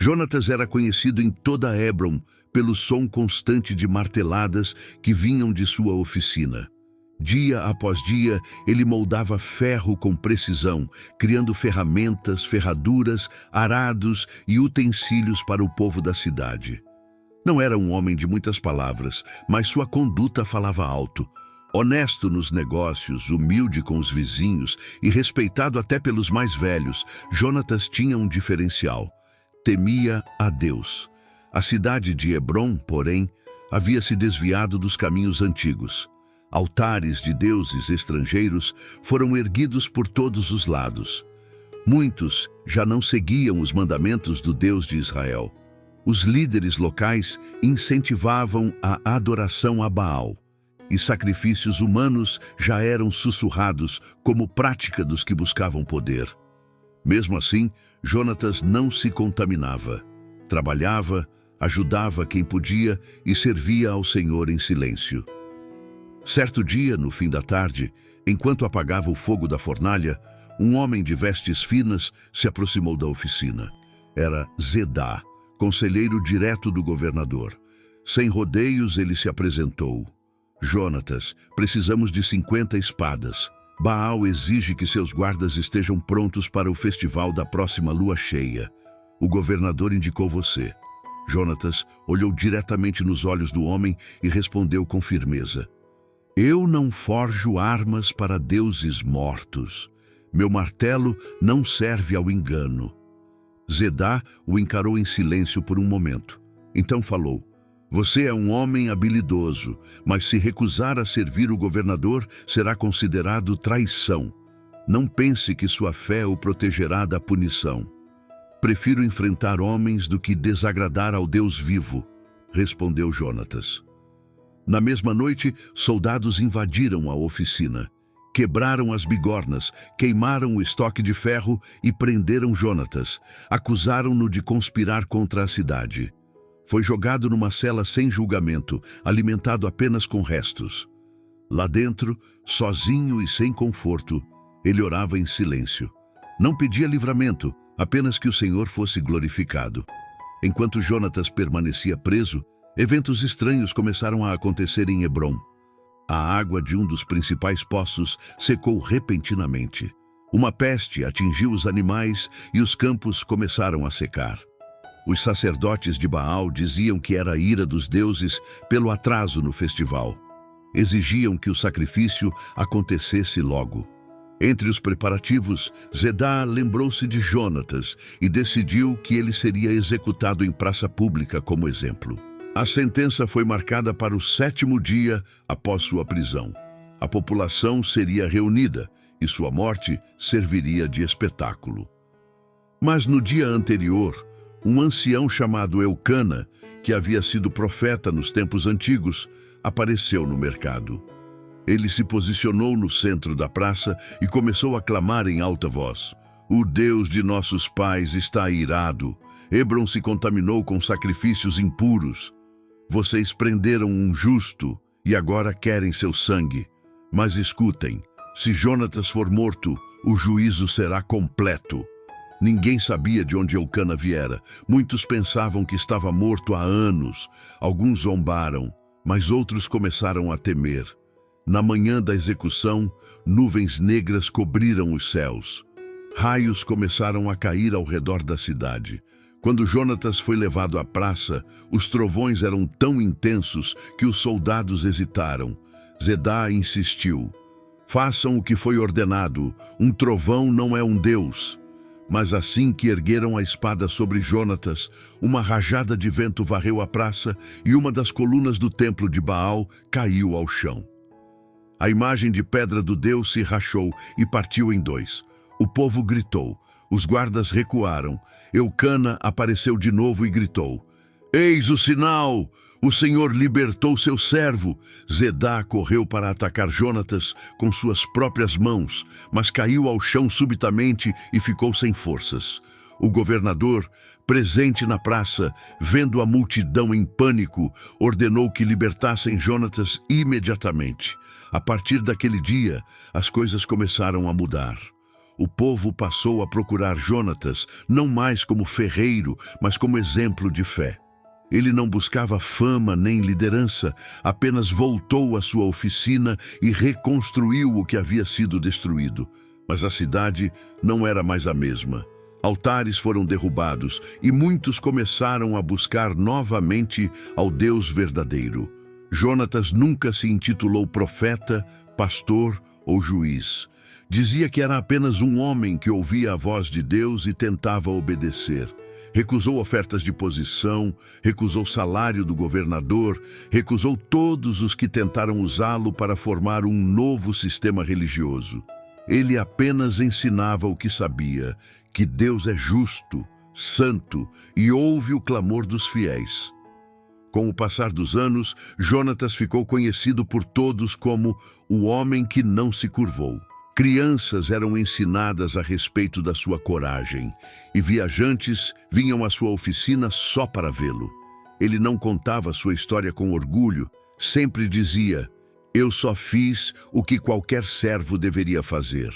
Jonatas era conhecido em toda Hebron pelo som constante de marteladas que vinham de sua oficina. Dia após dia, ele moldava ferro com precisão, criando ferramentas, ferraduras, arados e utensílios para o povo da cidade. Não era um homem de muitas palavras, mas sua conduta falava alto. Honesto nos negócios, humilde com os vizinhos e respeitado até pelos mais velhos, Jonatas tinha um diferencial. Temia a Deus. A cidade de Hebron, porém, havia se desviado dos caminhos antigos. Altares de deuses estrangeiros foram erguidos por todos os lados. Muitos já não seguiam os mandamentos do Deus de Israel. Os líderes locais incentivavam a adoração a Baal, e sacrifícios humanos já eram sussurrados como prática dos que buscavam poder. Mesmo assim, Jonatas não se contaminava. Trabalhava, ajudava quem podia e servia ao Senhor em silêncio. Certo dia, no fim da tarde, enquanto apagava o fogo da fornalha, um homem de vestes finas se aproximou da oficina. Era Zedá, conselheiro direto do governador. Sem rodeios, ele se apresentou. Jonatas, precisamos de 50 espadas. Baal exige que seus guardas estejam prontos para o festival da próxima lua cheia. O governador indicou você. Jonatas olhou diretamente nos olhos do homem e respondeu com firmeza. Eu não forjo armas para deuses mortos. Meu martelo não serve ao engano. Zedá o encarou em silêncio por um momento. Então falou, você é um homem habilidoso, mas se recusar a servir o governador, será considerado traição. Não pense que sua fé o protegerá da punição. Prefiro enfrentar homens do que desagradar ao Deus vivo, respondeu Jonatas. Na mesma noite, soldados invadiram a oficina. Quebraram as bigornas, queimaram o estoque de ferro e prenderam Jonatas. Acusaram-no de conspirar contra a cidade. Foi jogado numa cela sem julgamento, alimentado apenas com restos. Lá dentro, sozinho e sem conforto, ele orava em silêncio. Não pedia livramento, apenas que o Senhor fosse glorificado. Enquanto Jonatas permanecia preso, eventos estranhos começaram a acontecer em Hebron. A água de um dos principais poços secou repentinamente. Uma peste atingiu os animais e os campos começaram a secar. Os sacerdotes de Baal diziam que era a ira dos deuses pelo atraso no festival. Exigiam que o sacrifício acontecesse logo. Entre os preparativos, Zedá lembrou-se de Jonatas e decidiu que ele seria executado em praça pública como exemplo. A sentença foi marcada para o 7º dia após sua prisão. A população seria reunida e sua morte serviria de espetáculo. Mas no dia anterior, um ancião chamado Eucana, que havia sido profeta nos tempos antigos, apareceu no mercado. Ele se posicionou no centro da praça e começou a clamar em alta voz. O Deus de nossos pais está irado. Hebron se contaminou com sacrifícios impuros. Vocês prenderam um justo e agora querem seu sangue. Mas escutem, se Jonatas for morto, o juízo será completo. Ninguém sabia de onde Eucana viera. Muitos pensavam que estava morto há anos. Alguns zombaram, mas outros começaram a temer. Na manhã da execução, nuvens negras cobriram os céus. Raios começaram a cair ao redor da cidade. Quando Jonatas foi levado à praça, os trovões eram tão intensos que os soldados hesitaram. Zedá insistiu. Façam o que foi ordenado. Um trovão não é um deus. Mas assim que ergueram a espada sobre Jonatas, uma rajada de vento varreu a praça e uma das colunas do templo de Baal caiu ao chão. A imagem de pedra do deus se rachou e partiu em dois. O povo gritou. Os guardas recuaram. Eucana apareceu de novo e gritou. Eis o sinal! O Senhor libertou seu servo. Zedá correu para atacar Jonatas com suas próprias mãos, mas caiu ao chão subitamente e ficou sem forças. O governador, presente na praça, vendo a multidão em pânico, ordenou que libertassem Jonatas imediatamente. A partir daquele dia, as coisas começaram a mudar. o povo passou a procurar Jonatas, não mais como ferreiro, mas como exemplo de fé. Ele não buscava fama nem liderança, apenas voltou à sua oficina e reconstruiu o que havia sido destruído. Mas a cidade não era mais a mesma. Altares foram derrubados e muitos começaram a buscar novamente ao Deus verdadeiro. Jonatas nunca se intitulou profeta, pastor ou juiz. Dizia que era apenas um homem que ouvia a voz de Deus e tentava obedecer. Recusou ofertas de posição, recusou salário do governador, recusou todos os que tentaram usá-lo para formar um novo sistema religioso. Ele apenas ensinava o que sabia, que Deus é justo, santo e ouve o clamor dos fiéis. Com o passar dos anos, Jonatas ficou conhecido por todos como o homem que não se curvou. Crianças eram ensinadas a respeito da sua coragem e viajantes vinham à sua oficina só para vê-lo. Ele não contava sua história com orgulho, sempre dizia: "Eu só fiz o que qualquer servo deveria fazer."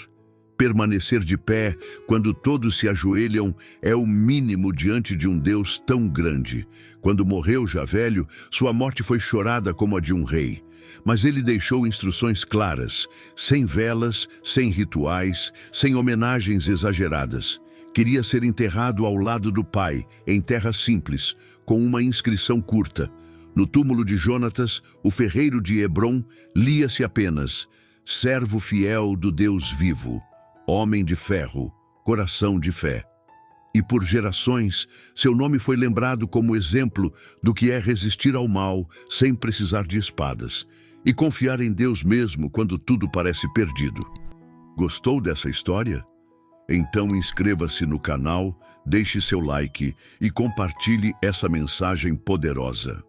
Permanecer de pé quando todos se ajoelham é o mínimo diante de um Deus tão grande. Quando morreu já velho, sua morte foi chorada como a de um rei. Mas ele deixou instruções claras, sem velas, sem rituais, sem homenagens exageradas. Queria ser enterrado ao lado do pai, em terra simples, com uma inscrição curta. No túmulo de Jonatas, o ferreiro de Hebrom, lia-se apenas: "Servo fiel do Deus vivo, homem de ferro, coração de fé." E por gerações, seu nome foi lembrado como exemplo do que é resistir ao mal sem precisar de espadas e confiar em Deus mesmo quando tudo parece perdido. Gostou dessa história? Então inscreva-se no canal, deixe seu like e compartilhe essa mensagem poderosa.